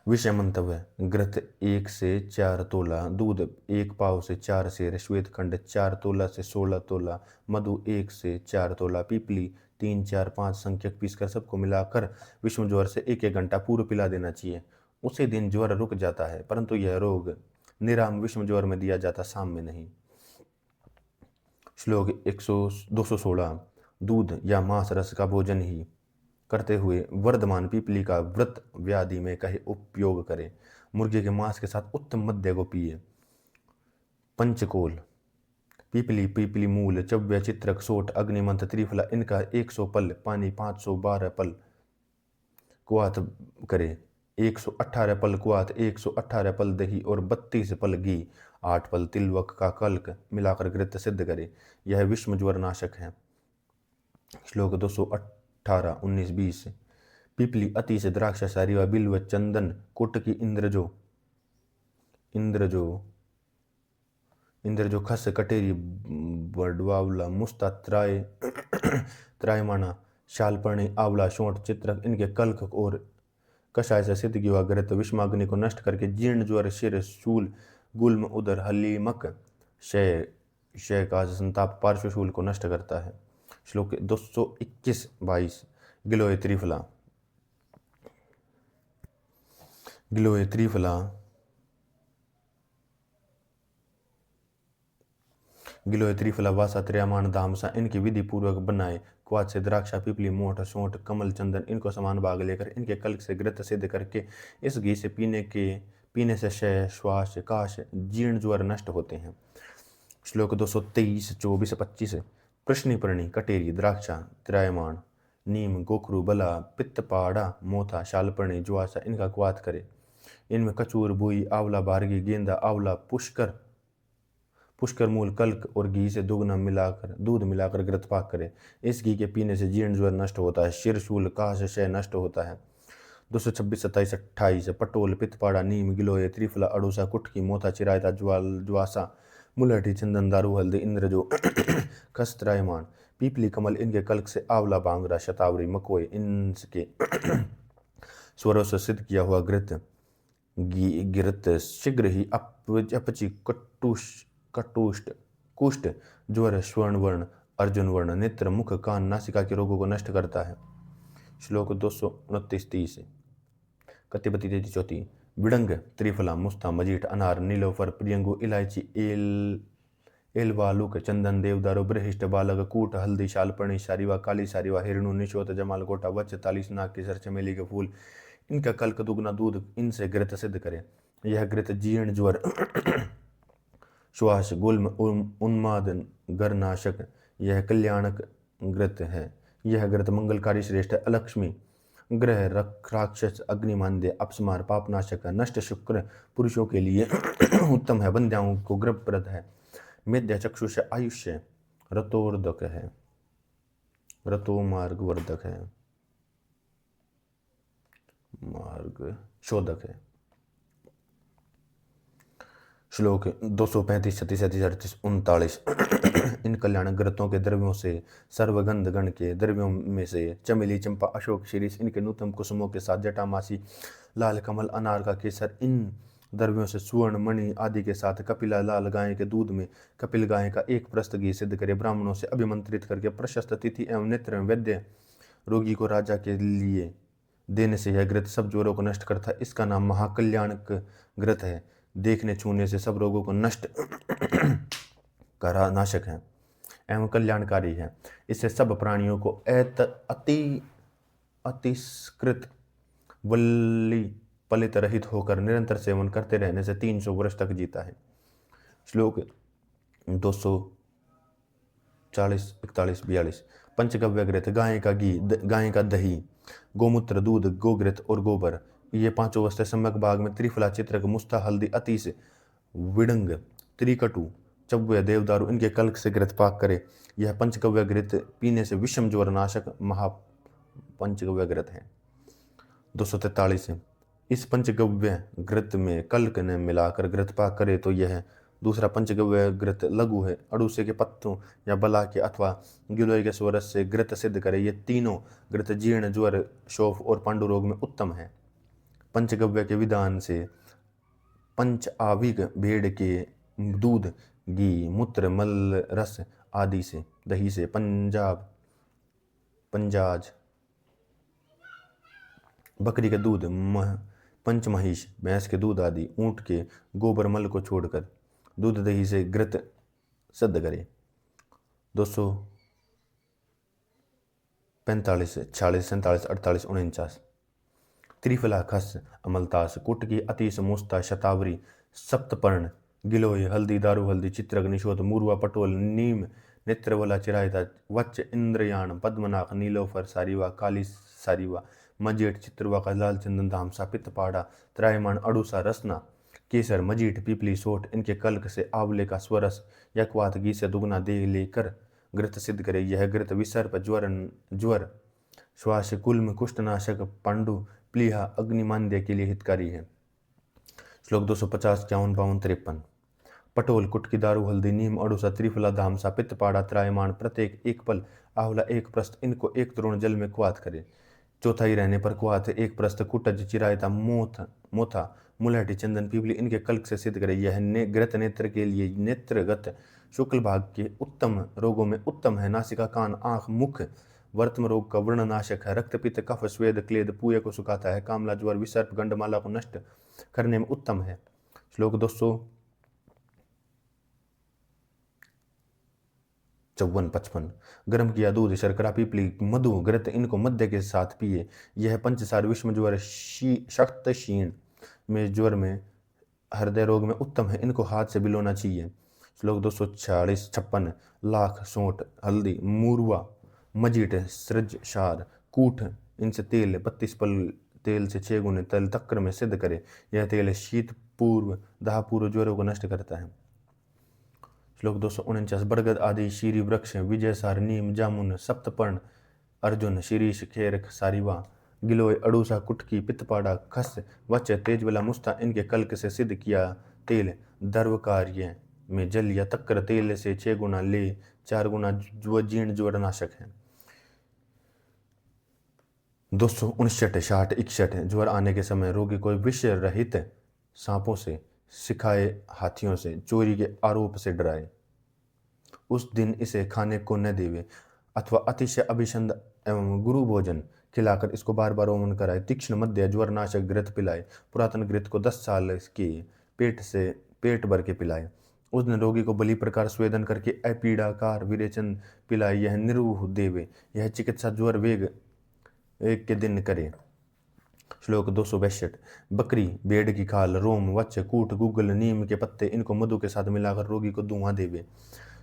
विषय मंतव्य, घृत 1 से 4 तोला, दूध 1 पाव से 4 सेर, श्वेत खंड 4 तोला से 16 तोला, मधु 1 से 4 तोला, पीपली 3, 4, 5 संख्यक पीसकर सबको मिलाकर विषम ज्वर से 1-1 घंटा पूर्व पिला देना चाहिए। उसी दिन ज्वर रुक जाता है, परंतु यह रोग निराम विषम ज्वर में दिया जाता, शाम में नहीं। श्लोक 216 दूध या मांस रस का भोजन ही करते हुए वर्धमान पीपली का व्रत व्याधि में कहे उपयोग करे। मुर्गे के मांस के साथ उत्तम मध्य को पिए। पंचकोल, पीपली मूल, चव्य, चित्रक, सोठ, अग्निमंथ, त्रिफला इनका 100 पल पानी 512 पल क्वाथ करे। 118 पल क्वाथ, 118 पल दही और 32 पल घी, 8 पल तिलवक का कल्क मिलाकर घृत सिद्ध करे। यह विषम ज्वर नाशक है। श्लोक 218, 19, 20 पीपली, अति से, द्राक्षा, सारिवा, बिल्व, चंदन, कुटकी, इंद्रजो, खस, कटेरी, बड़वावला, मुस्ता, त्रायमाना, शालपर्णी, आंवला, शोंठ, चित्रक इनके कल्क और कषाय से सिद्ध किया घृत विषमाग्नि को नष्ट करके जीर्ण ज्वर, शिर, शूल, गुल्म, उदर, हलीमक, क्षय का संताप, पार्श्वशूल को नष्ट करता है। श्लोक 221, 22 गिलोय त्रिफला, वासा, त्रयमाण, धामसा इनकी विधि पूर्वक बनाए क्वाथ से द्राक्षा, पीपली, मोठ, सोंठ, कमल, चंदन इनको समान भाग लेकर इनके कल्क से घृत सिद्ध करके इस घी से पीने से क्षय, श्वास, काश, जीर्ण ज्वर नष्ट होते हैं। श्लोक 223, 24, 25 प्रश्निपर्णी, कटेरी, द्राक्षा, त्रयमाण, नीम, गोखरू, बला, पित्तपाड़ा, मोथा, शालपर्णी, ज्वासा इनका क्वाथ करे। इनमें कचूर, बुई, आंवला, बारगी, गेंदा, आंवला, पुष्कर, पुष्कर मूल कल्क और घी से दुगना मिलाकर दूध मिलाकर घृत पाक करे। इस घी के पीने से जीर्ण ज्वर नष्ट होता है, शिरशूल काश क्षय नष्ट होता है। 226 27 28 पटोल पित्तपाड़ा नीम गिलोय त्रिफला अड़ूसा कुटकी मोथा चिरायता ज्वासा मुलहठी चंदन दारू हल्दी इंद्र जो खस्त्रायमान पीपली कमल इनके कल्क से आवला बांगरा शतावरी मकोय इनके स्वरों से सिद्ध किया हुआ घृत गिरत शीघ्र ही अपची कटुष्ट कुष्ठ ज्वर स्वर्ण वर्ण अर्जुन वर्ण नेत्र मुख कान नासिका के रोगों को नष्ट करता है। श्लोक 229-30 कतिपति 33-34 विडंग त्रिफला मुस्ता मजीठ अनार नीलोफर प्रियंगु इलायची एलवालुक चंदन देवदारू बृहिष्ट बालक कूट हल्दी शालपर्णी शारीवा काली शारीवा हिरणु निशोत जमाल गोटा वच 40 नाग केसर चमेली के फूल इनका कल्क दुगना दूध इनसे घृत सिद्ध करे। यह घृत जीर्ण ज्वर श्वास गुल्म उन्माद गरनाशक यह कल्याणक घृत है। यह घृत मंगलकारी श्रेष्ठ अलक्ष्मी ग्रह राक्षस अग्निमांद्य अपस्मार पापनाशक नष्ट शुक्र पुरुषों के लिए उत्तम है, बंध्याओं को गर्भप्रद है, मेध्य चक्षुष आयुष्य रतोर्धक है, रतो मार्ग वर्धक है, मार्ग शोधक है। श्लोक 235 36 38 39 इन कल्याण घृतों के द्रव्यों से सर्वगंध गण के द्रव्यों में से चमेली चंपा अशोक शिरीष इनके नूतन कुसुमों के साथ जटामासी लाल कमल अनार का केसर इन द्रव्यों से सुवर्ण मणि आदि के साथ कपिला लाल गाय के दूध में कपिल गाय का एक प्रस्त घी सिद्ध करे। ब्राह्मणों से अभिमंत्रित करके प्रशस्त तिथि एवं नेत्र वैद्य रोगी को राजा के लिए देने से यह घृत सब ज्वरों को नष्ट करता है। इसका नाम महाकल्याणक घृत है। देखने छूने से सब रोगों को नष्ट करा नाशक है एवं कल्याणकारी है। इससे सब प्राणियों को अतिष्कृत वल्ली पलित रहित होकर निरंतर सेवन करते रहने से 300 वर्ष तक जीता है। श्लोक 240 41 42 पंचगव्य घृत गाय का घी गाय का दही गोमूत्र दूध गोघृत और गोबर ये पांचों वस्त्र सम्यक भाग में त्रिफला चित्रक मुस्ता हल्दी अतीस विडंग त्रिकटु चव्य देवदारू इनके कल्क से घृत पाक करे। यह पंचगव्य घृत पीने से विषम ज्वर नाशक महापंचगव्य घृत है। 243 इस पंचगव्य घृत में कल्क ने मिलाकर घृत पाक करे तो यह दूसरा पंचगव्य घृत लघु है। अड़ूसे के पत्तों या बला के अथवा गिलोय के स्वरस से घृत सिद्ध करे। ये तीनों घृत जीर्ण ज्वर शोफ और पांडु रोग में उत्तम है। पंचगव्य के विधान से पंचाविक भेड़ के दूध घी मूत्र मल रस आदि से दही से पंजाज बकरी के दूध पंचमहिष भैंस के दूध आदि ऊंट के गोबर मल को छोड़कर दूध दही से घृत सिद्ध करे। 245 46 47 48 49 त्रिफला खस अमलतास कुटकी अतीस मुस्ता शतावरी सप्तपर्ण गिलोय हल्दी दारू हल्दी चित्रक निशोत मूर्वा पटोल नीम नेत्रवला चिरायता वच्च इंद्रयाण पद्मनाक नीलोफर सारीवा काली सारीवा मजीठ चित्रवा का लाल चंदन धाम सापित पाड़ा त्रायमाण अड़ूसा रसना केसर मजीठ पीपली सोठ इनके कल्क से आंवले का स्वरस यकवात घी से दुगना दे लेकर घृत सिद्ध करे। यह घृत विसर्प ज्वर श्वास कुल्म कुष्ठनाशक पांडु प्लीहा अग्निमांद्य के लिए हितकारी है। श्लोक 250 51 52 53 पटोल कुटकी दारू हल्दी नीम अड़ूसा त्रिफला धाम सा पित्त पाड़ा त्रायमाण प्रत्येक एक पल आंवला एक प्रस्त इनको एक द्रोण जल में कुआत करे। चौथाई रहने पर कुआत एक प्रस्त कुटज चिरायता मोथा मुलहटी चंदन पीपली इनके कल्क से सिद्ध करे। यह घृत नेत्र के लिए नेत्रगत शुक्ल भाग के उत्तम रोगों में उत्तम है। नासिका कान आंख मुख वर्तम रोग का वर्णनाशक है। रक्तपित्त कफ स्वेद क्लेद पूय को सुखाता है। कामला ज्वर विसर्प गंडमाला को नष्ट करने में उत्तम है। श्लोक 254-55 गर्म किया दूध शर्करा पीपली मधु घृत इनको मध्य के साथ पिए। यह पंचसार विषम ज्वर शक्त क्षीण में ज्वर में हृदय रोग में उत्तम है। इनको हाथ से बिलोना चाहिए। श्लोक 246-56 लाख सोंठ हल्दी मूरवा मजीठ सृज शार कूठ इनसे तेल 32 पल तेल से 6 गुने तल तक्र में सिद्ध करे। यह तेल शीत पूर्व दाह पूर्व ज्वरों को नष्ट करता है। श्लोक 249। बरगद आदि शीरी वृक्ष विजयसार नीम जामुन सप्तपर्ण अर्जुन शीरीष खेर सारिवा गिलोय अड़ूसा कुटकी पित्तपाड़ा खस वच तेजबला मुस्ता इनके कल्क से सिद्ध किया तेल दर्व कार्य में जल या तक्कर तेल से 6 गुना ले 4 गुना जीर्ण ज्वरनाशक है। 259 60 61। ज्वर आने के समय रोगी को विष रहित सांपों से सिखाए हाथियों से चोरी के आरोप से डराए उस दिन इसे खाने को न देवे अथवा अतिशय अभिषंद एवं गुरु भोजन खिलाकर इसको बार बार ओमन कराए। तीक्ष्ण मध्य ज्वरनाशक घृत पिलाए। पुरातन घृत को 10 साल के पेट भर के पिलाए। उस दिन रोगी को बलि प्रकार स्वेदन करके अपीड़ाकार विरेचन पिलाए। यह निर्वह देवे। यह चिकित्सा ज्वर वेग एक के दिन करे। श्लोक 262। बकरी भेड़ की खाल रोम वच कूट गुगल नीम के पत्ते इनको मधु के साथ मिलाकर रोगी को धुआं देवे।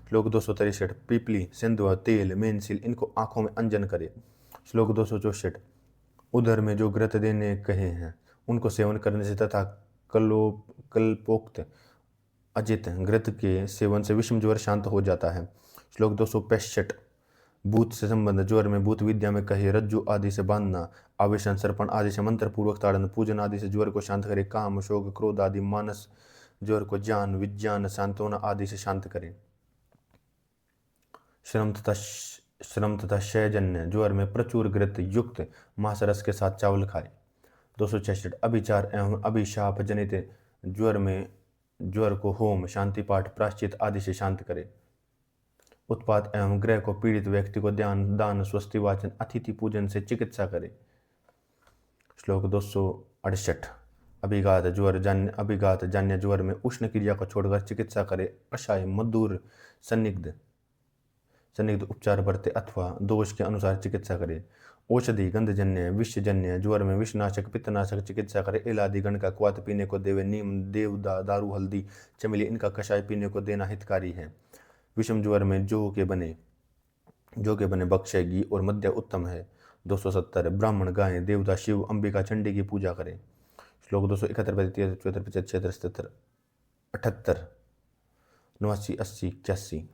श्लोक 263। पीपली सिंधुआ तेल मेनसिल इनको आंखों में अंजन करे। श्लोक 264। उधर में जो घृत देने कहे हैं उनको सेवन करने से तथा कल्पोक्त अजित घृत के सेवन से विषम ज्वर शांत हो जाता है। श्लोक 265। भूत से संबंध ज्वर में भूत विद्या में कहे रज्जु आदि से बांधना आवेशन सर्पण आदि से मंत्र पूर्वक ताड़न पूजन आदि से ज्वर को शांत करे। काम शोक क्रोध आदि मानस ज्वर को ज्ञान विज्ञान सांत्वना आदि से शांत करे। श्रम तथा क्षयजन्य ज्वर में प्रचुर घृत युक्त मांसरस के साथ चावल खाए। 266। अभिचार एवं अभिशाप जनित ज्वर में ज्वर को होम शांति पाठ प्राश्चित आदि से शांत करे। उत्पात एवं ग्रह को पीड़ित व्यक्ति को ध्यान दान स्वस्ति वाचन अतिथि पूजन से चिकित्सा करे। श्लोक 268। अभिघात जान्य ज्वर में उष्ण क्रिया को छोड़कर चिकित्सा करे। कषाय मधुर सन्निग्ध उपचार बरते अथवा दोष के अनुसार चिकित्सा करे। औषधि गंधजन्य विषजन्य ज्वर में विषनाशक पित्तनाशक चिकित्सा करे। एलादि गण का क्वाथ पीने को देवे। नीम देवदा दारू हल्दी चमेली इनका कषाय पीने को देना हितकारी है। विषम ज्वर में जौ के बने बक्ष्य घी और मध्य उत्तम है। 270। ब्राह्मण गाय देवता शिव अंबिका चंडी की पूजा करे। श्लोक 271 74 75 77 78 89 80 81।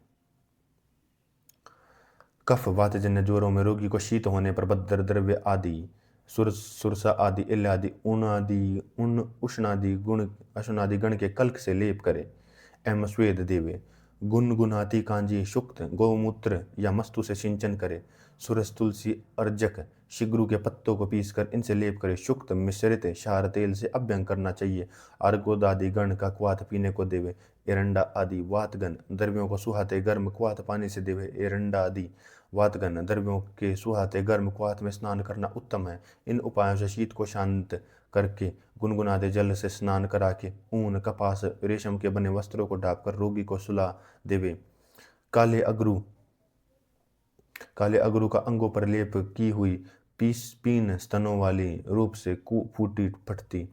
कफ वातजन्य ज्वरों में रोगी को शीत होने पर भद्र द्रव्य आदि सुरसा आदि इल्यादि उष्णादि गुण अशुनादि गण के कल्क से लेप करे एवं स्वेद देवे। गुनगुनाती कांजी शुक्त गौमूत्र या मस्तु से सिंचन करे। सुरस तुलसी अर्जक शिग्रू के पत्तों को पीसकर इनसे लेप करे। शुक्त मिश्रित क्षार तेल से अभ्यंग करना चाहिए। अर्गोद आदि गण का क्वाथ पीने को देवे। एरंडा आदि वातगन द्रव्यों को सुहाते गर्म क्वाथ पानी से देवे। एरंडा आदि वातगन द्रव्यों के सुहाते गर्म क्वाथ में स्नान करना उत्तम है। इन उपायों से शीत को शांत करके गुनगुनाते जल से स्नान करा के ऊन कपास रेशम के बने वस्त्रों को ढांपकर रोगी को सुला देवे। काले अगरू का अंगों पर लेप की हुई पीन स्तनों वाली रूप से फूटी फटती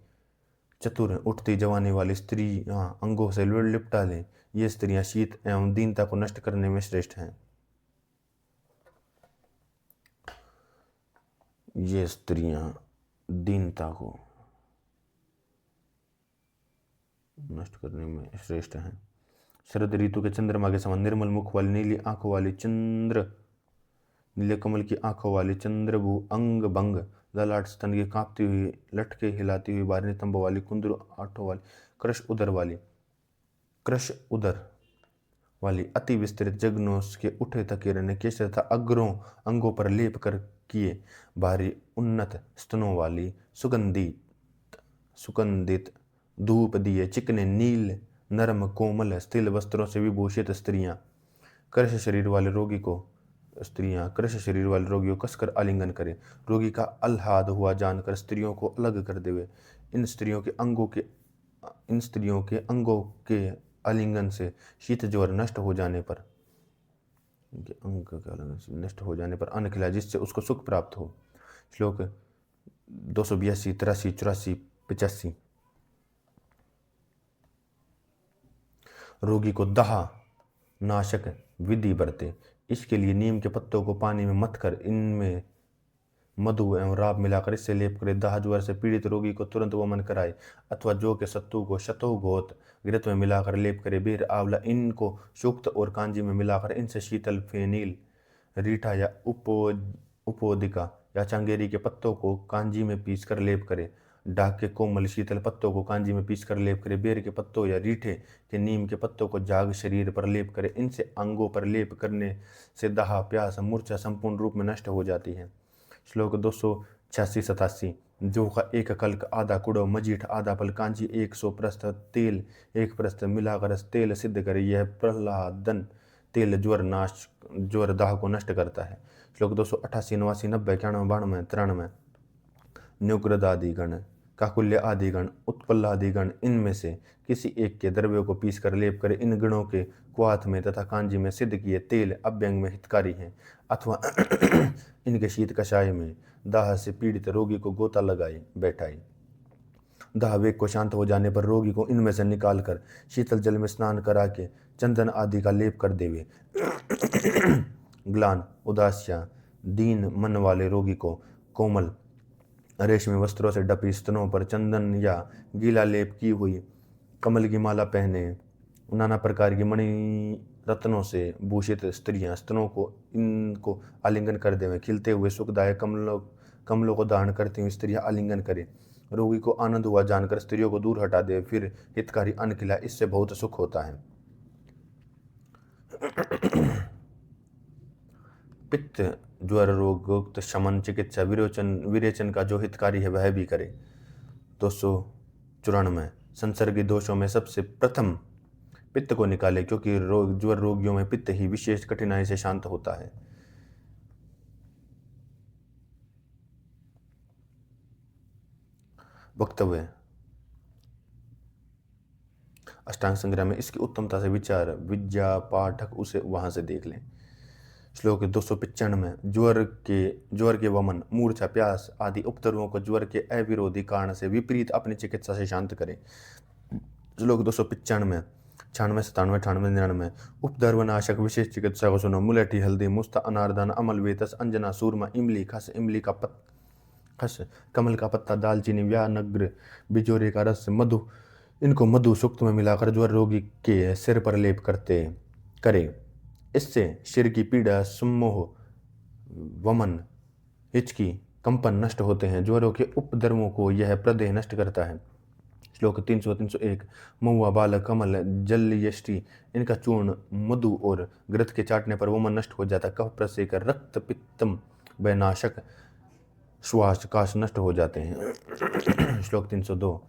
चतुर उठती जवानी वाली स्त्रियां अंगों से लिपटा लें। ये स्त्रियां शीत एवं दीनता को नष्ट करने में श्रेष्ठ हैं। ये स्त्रियां दीनता को नष्ट करने में श्रेष्ठ हैं। शरद ऋतु के चंद्रमा के समान निर्मल मुख वाली नीली आंखों वाली नीले कमल की आंखों वाली चंद्रभू अंग भंग ललाट स्तन की कांपती हुई लटके हिलाती हुई बारहवीं तंब वाली कुंदरू आंखों वाली कृश उदर वाली अति विस्तृत जगनों के उठे थके रहने केश तथा अग्रों अंगों पर लेप कर किए भारी उन्नत स्तनों वाली सुगंधित धूप दिए चिकने नील नरम कोमल स्थिल वस्त्रों से विभूषित स्त्रियां कृश शरीर वाले रोगी को कसकर आलिंगन करे। रोगी का आह्लाद हुआ जानकर स्त्रियों को अलग कर देवे। इन स्त्रियों के अंगों के आलिंगन से शीत ज्वर नष्ट हो जाने पर अन्न खिलाए जिससे उसको सुख प्राप्त हो। श्लोक 282 83 84 85। रोगी को दाह नाशक विधि बरते। इसके लिए नीम के पत्तों को पानी में मथ कर इनमें मधु एवं राब मिलाकर इससे लेप करे। दाह ज्वर से पीड़ित रोगी को तुरंत वमन कराए, अथवा जौ के सत्तू को शतोघोत घृत में मिलाकर लेप करे। बेर, आंवला इनको सूक्त और कांजी में मिलाकर इनसे शीतल फेनील, रीठा या उपोदिका या चंगेरी के पत्तों को कांजी में पीस कर लेप करे। डाक के कोमल शीतल पत्तों को कांजी में पीस कर लेप करे। बेर के पत्तों या रीठे के नीम के पत्तों को जाग शरीर पर लेप करे। इनसे अंगों पर लेप करने से दाह, प्यास, मूर्छा संपूर्ण रूप में नष्ट हो जाती है। श्लोक 286-87। जौ का एक कल्क, आधा कुड़ो मजीठ, आधा पल कांजी, 100 प्रस्थ तेल, 1 प्रस्थ मिलाकर तेल सिद्ध करे। यह प्रहलादन तेल ज्वर दाह को नष्ट करता है। श्लोक 288, 89, 90, 91, 92, 93। न्युग्रदादिगण, काकुल्य आदिगण, उत्पल्लादिगण, इनमें से किसी एक के द्रव्यों को पीस कर लेप करे। इन गणों के क्वाथ में तथा कांजी में सिद्ध किए तेल अभ्यंग में हितकारी हैं, अथवा इनके शीत कषाय में दाह से पीड़ित रोगी को गोता लगाए बैठाए। दाह वेग को शांत हो जाने पर रोगी को इनमें से निकालकर शीतल जल में स्नान करा के चंदन आदि का लेप कर देवे। ग्लान, उदास या दीन मन वाले रोगी को कोमल रेशमी वस्त्रों से ढपी स्तनों पर चंदन या गीला लेप की हुई कमल की माला पहने, नाना प्रकार की मणि रत्नों से भूषित स्त्रियां स्तनों को इनको आलिंगन कर देवें। खिलते हुए सुखदायक कमलों को धारण करती हुई स्त्रियां आलिंगन करें। रोगी को आनंद हुआ जानकर स्त्रियों को दूर हटा दे, फिर हितकारी अन्न खिलाए, इससे बहुत सुख होता है। पित्त ज्वर रोगोक्त शमन चिकित्सा विरेचन का जो हितकारी है वह भी करे। 294। संसर्गी दोषों में सबसे प्रथम पित्त को निकाले, क्योंकि ज्वर रोगियों में पित्त ही विशेष कठिनाई से शांत होता है। वक्तव्य। अष्टांग संग्रह में इसकी उत्तमता से विचार विद्या पाठक उसे वहां से देख लें। श्लोक 295। ज्वर के वमन, मूर्छा, प्यास आदि उपद्रवों को ज्वर के अविरोधी कारण से विपरीत अपनी चिकित्सा से शांत करें। श्लोक 295, 96, 97, 98, 99। उपद्रवनाशक विशेष चिकित्सा को सुनो। मुलेठी, हल्दी, मुस्ता, अनारदाना, अमल, वेतस, अंजना, सूरमा, इमली, खस, कमल का पत्ता, दालचीनी, व्यानग्र, बिजोरे का रस, मधु, इनको मधु सूक्त में मिलाकर ज्वर रोगी के सिर पर लेप करे। इससे सिर की पीड़ा, सम्मोह, वमन, हिचकी, कंपन नष्ट होते हैं। ज्वरों के उपद्रवों को यह प्रदेह नष्ट करता है। श्लोक 300, 301। महुआ, बालक, कमल, जलयष्टि, इनका चूर्ण मधु और घृत के चाटने पर वमन नष्ट हो जाता है। कफ, प्रसेकर, रक्त, पित्तम, वैनाशक, श्वास, काश नष्ट हो जाते हैं। श्लोक 302।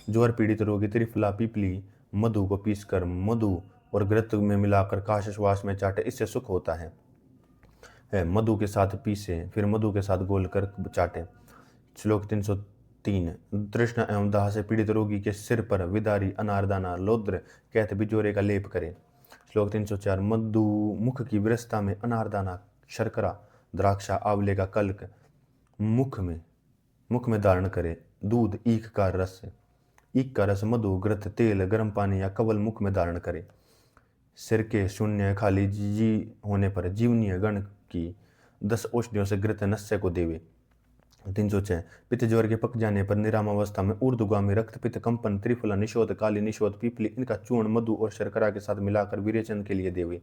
ज्वर पीड़ित रोगी त्रिफला, पीपली, मधु को पीसकर मधु और घृत में मिलाकर काश श्वास में चाटे, इससे सुख होता है। मधु के साथ पीसे, फिर मधु के साथ घोल कर चाटे। श्लोक 303। तृष्णा एवं दाह से पीड़ित रोगी के सिर पर विदारी, अनारदाना, लौद्र, कैथ, बिजोरे का लेप करें। श्लोक 304। मधु मुख की विरसता में अनारदाना, शर्करा, द्राक्षा, आंवले का कल्क मुख में धारण करे। दूध, ईख का रस, मधु, घृत, तेल, गर्म पानी या कवल मुख में धारण करे। सिर के शून्य खाली जी होने पर जीवनीय गण की 10 औषधियों से घृत नस्य को देवे। 306। पित्त ज्वर के पक जाने पर निरामावस्था में ऊर्ध्वगामी रक्त पित्त, कंपन, त्रिफला, निषोध, काली निषोध, पीपली, इनका चूर्ण मधु और शर्करा के साथ मिलाकर विरेचन के लिए देवे।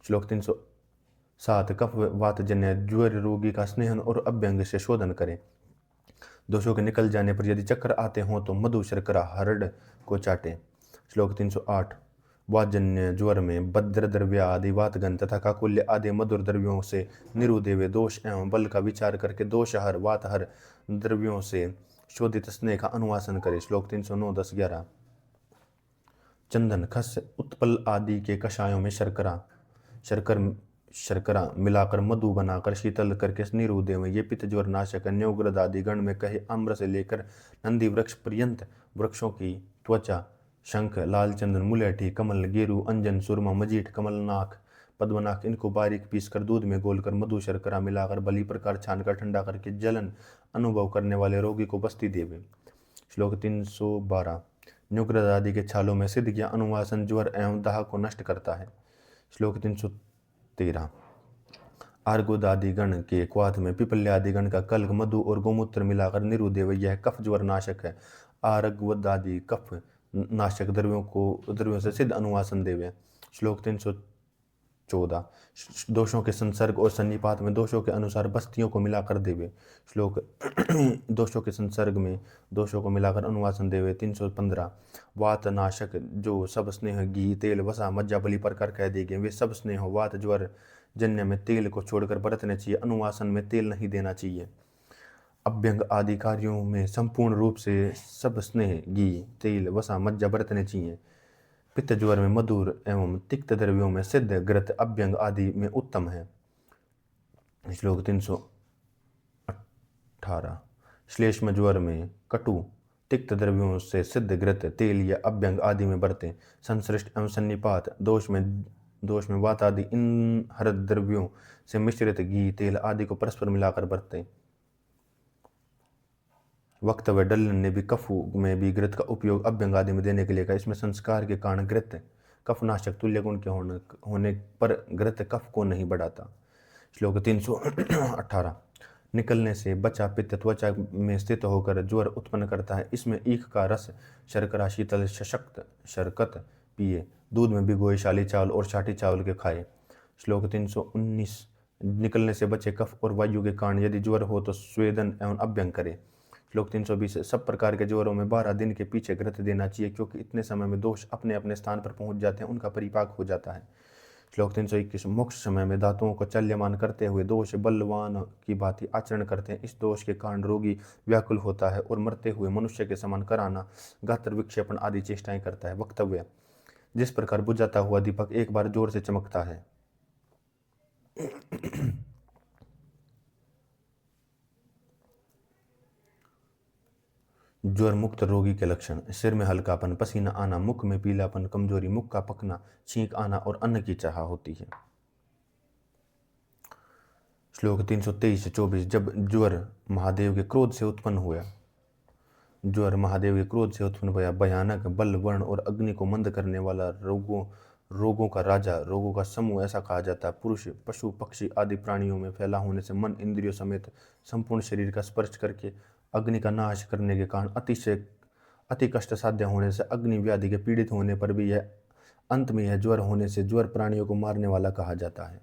श्लोक 307। कफ वात जन्य ज्वर रोगी का स्नेहन और अभ्यंग से शोधन करें। दोषों के निकल जाने पर यदि चक्कर आते हों तो मधु, शर्करा, हरड़ को चाटे। श्लोक 308। वातजन्य ज्वर में भद्र द्रव्य आदि वातगन तथा काकुल्य आदि मधुर द्रव्यों से निरुदेवे दोष एवं बल का विचार करके दोषहर, वातहर द्रव्यों से शोधित स्नेह का अनुवासन करे। श्लोक 309, 10, 11। चंदन, खस, उत्पल आदि के कषायों में शर्करा मिलाकर मधु बनाकर शीतल करके निरुदेव। ये पित्त ज्वर नाशक है। न्योग्रद आदि गण में कहे आम्र से लेकर नंदी वृक्ष पर्यंत वृक्षों की त्वचा, शंख, लाल चंदन, मुलेठी, कमल, गेरू, अंजन, सुरमा, मजीठ, कमलनाक, पद्मनाक, इनको बारीक पीसकर दूध में घोलकर मधु, शर्करा मिलाकर भली प्रकार छानकर ठंडा करके जलन अनुभव करने वाले रोगी को बस्ती देवे। श्लोक 312। न्युग्रद आदि के छालों में सिद्ध किया अनुवासन ज्वर एवं दाह को नष्ट करता है। श्लोक 313। आर्गोदादि गण के क्वाथ में पिपल्यादि गण का कल्क मधु और गोमूत्र मिलाकर निरुदेव यह कफ ज्वर नाशक है। आर्गवदादि कफ नाशक द्रव्यों से सिद्ध अनुवासन देवे। श्लोक 314। दोषों के संसर्ग और सन्निपात में दोषों के अनुसार बस्तियों को मिलाकर देवे। श्लोक दोषों के संसर्ग में दोषों को मिलाकर अनुवासन देवे। 315। वात नाशक जो सब स्नेह घी तेल वसा मज्जा बलि पर कर कह देंगे वे सब स्नेह वात ज्वर जन्य में तेल को छोड़कर बरतने चाहिए, अनुवासन में तेल नहीं देना चाहिए। अभ्यंग आदि कार्यों में संपूर्ण रूप से सब स्नेह घी तेल वसा मज्जा बरतने चाहिए। पित्त ज्वर में मधुर एवं तिक्त द्रव्यों में सिद्ध घृत अभ्यंग आदि में उत्तम है। श्लोक 318। श्लेष्म ज्वर में कटु तिक्त द्रव्यों से सिद्ध घृत तेल या अभ्यंग आदि में बरते। संश्लिष्ट एवं सन्निपात दोष में वात आदि इन हर द्रव्यों से मिश्रित घी तेल आदि को परस्पर मिलाकर बरते। वक्तव्य डल्लन ने भी कफ में भी घृत का उपयोग अभ्यंग आदि में देने के लिए कहा। इसमें संस्कार के कारण घृत कफनाशक तुल्य गुण के होने पर घृत कफ को नहीं बढ़ाता। श्लोक 318। निकलने से बचा पित्त त्वचा में स्थित होकर ज्वर उत्पन्न करता है। इसमें ईख का रस शर्करा शीतल सशक्त शरकत पिए। दूध में भिगोए शाली चावल और छाटी चावल के खाए। श्लोक 319। निकलने से बचे कफ और वायु के कारण यदि ज्वर हो तो स्वेदन एवं अभ्यंग करे। श्लोक 320। सब प्रकार के ज्वरों में 12 दिन के पीछे घृत देना चाहिए क्योंकि इतने समय में दोष अपने अपने स्थान पर पहुंच जाते हैं, उनका परिपाक हो जाता है। श्लोक 321। मोक्ष समय में धातुओं को चल्यमान करते हुए दोष बलवान की भांति आचरण करते हैं। इस दोष के कारण रोगी व्याकुल होता है और मरते हुए मनुष्य के समान कराना गात्र विक्षेपण आदि चेष्टाएं करता है। वक्तव्य। जिस प्रकार बुझाता हुआ दीपक एक बार जोर से चमकता है ज्वर मुक्त रोगी के लक्षण। सिर में हल्कापन, पसीना आना, मुख में पीलापन, कमजोरी, मुख का पकना, छींक आना और अन्न की चाह होती है। श्लोक 323-24। जब ज्वर महादेव के क्रोध से उत्पन्न हुआ भयानक बल वर्ण और अग्नि को मंद करने वाला रोगों का राजा, रोगों का समूह ऐसा कहा जाता है। पुरुष पशु पक्षी आदि प्राणियों में फैला होने से मन इंद्रियों समेत संपूर्ण शरीर का स्पर्श करके अग्नि का नाश करने के कारण अति कष्ट साध्य होने से अग्नि व्याधि के पीड़ित होने पर भी यह अंत में यह ज्वर होने से ज्वर प्राणियों को मारने वाला कहा जाता है।